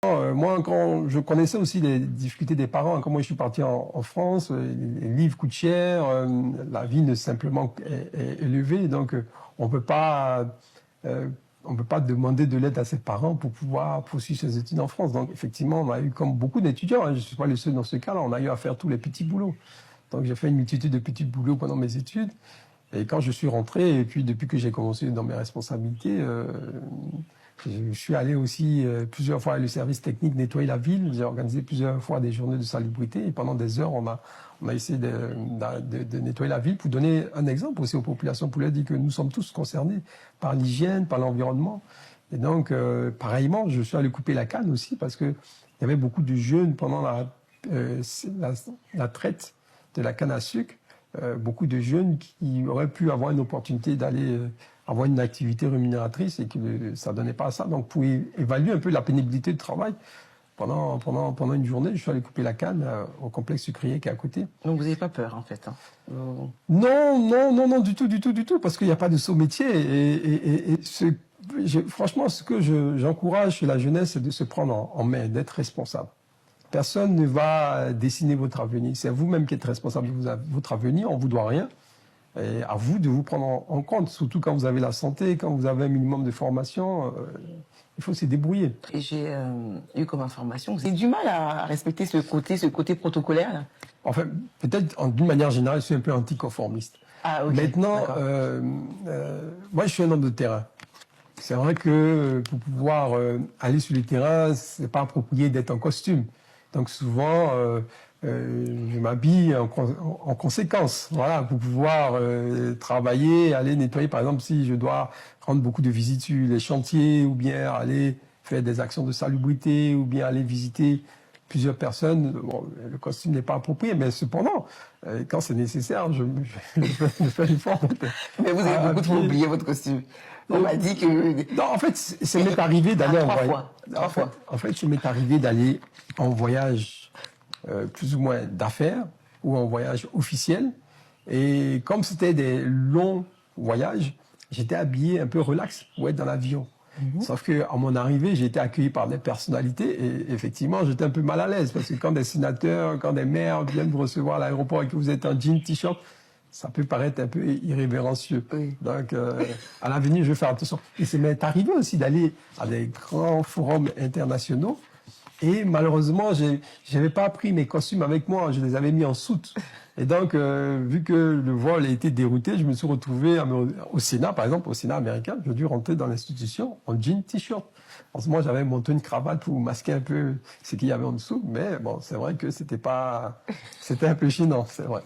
Moi, quand je connaissais aussi les difficultés des parents, quand moi je suis parti en France, les livres coûtent cher, la vie simplement est élevée, donc on peut pas, euh, on peut pas demander de l'aide à ses parents pour pouvoir poursuivre ses études en France. Donc effectivement, on a eu comme beaucoup d'étudiants, hein, je suis pas le seul dans ce cas-là, on a eu à faire tous les petits boulots. Donc j'ai fait une multitude de petits boulots pendant mes études. Et quand je suis rentré, et puis depuis que j'ai commencé dans mes responsabilités, je suis allé aussi plusieurs fois à le service technique nettoyer la ville. J'ai organisé plusieurs fois des journées de salubrité. Et pendant des heures, on a essayé de nettoyer la ville pour donner un exemple aussi aux populations, pour leur dire que nous sommes tous concernés par l'hygiène, par l'environnement. Et donc, pareillement, je suis allé couper la canne aussi parce que il y avait beaucoup de jeunes pendant la traite de la canne à sucre. Beaucoup de jeunes qui auraient pu avoir une opportunité d'aller avoir une activité rémunératrice et que ça ne donnait pas ça. Donc, pour évaluer un peu la pénibilité du travail, pendant une journée, je suis allé couper la canne au complexe sucrier qui est à côté. Donc, vous n'avez pas peur, en fait, hein. Non, du tout, parce qu'il n'y a pas de saut métier. Franchement, ce que j'encourage chez la jeunesse, c'est de se prendre en main, d'être responsable. Personne ne va dessiner votre avenir. C'est vous-même qui êtes responsable de votre avenir. On ne vous doit rien. Et à vous de vous prendre en compte, surtout quand vous avez la santé, quand vous avez un minimum de formation. Il faut se débrouiller. Et j'ai eu comme information, vous avez du mal à respecter ce côté protocolaire là. Enfin, peut-être d'une manière générale, je suis un peu anticonformiste. Ah, ok. Maintenant, moi, je suis un homme de terrain. C'est vrai que pour pouvoir aller sur le terrain, c'est pas approprié d'être en costume. Donc souvent, je m'habille en conséquence, voilà, pour pouvoir travailler, aller nettoyer. Par exemple, si je dois rendre beaucoup de visites sur les chantiers, ou bien aller faire des actions de salubrité, ou bien aller visiter plusieurs personnes, bon, le costume n'est pas approprié, mais cependant, quand c'est nécessaire, je fais l'effort. Mais vous avez beaucoup trop oublié votre costume. On m'a dit que... Non, en fait, ça m'est arrivé d'aller en voyage. En fait, ça m'est arrivé d'aller en voyage plus ou moins d'affaires ou en voyage officiel. Et comme c'était des longs voyages, j'étais habillé un peu relax pour être dans l'avion. Sauf qu'à mon arrivée, j'ai été accueilli par des personnalités et effectivement, j'étais un peu mal à l'aise parce que quand des sénateurs, quand des maires viennent vous recevoir à l'aéroport et que vous êtes en jean, t-shirt, ça peut paraître un peu irrévérencieux. Oui. Donc, à l'avenir, je vais faire attention. Et ça m'est arrivé aussi d'aller à des grands forums internationaux. Et malheureusement, je n'avais pas pris mes costumes avec moi. Je les avais mis en soute. Et donc, vu que le vol a été dérouté, je me suis retrouvé au Sénat, par exemple, au Sénat américain. J'ai dû rentrer dans l'institution en jean, t-shirt. En ce moment, j'avais monté une cravate pour masquer un peu ce qu'il y avait en dessous. Mais bon, c'est vrai que c'était un peu gênant, c'est vrai.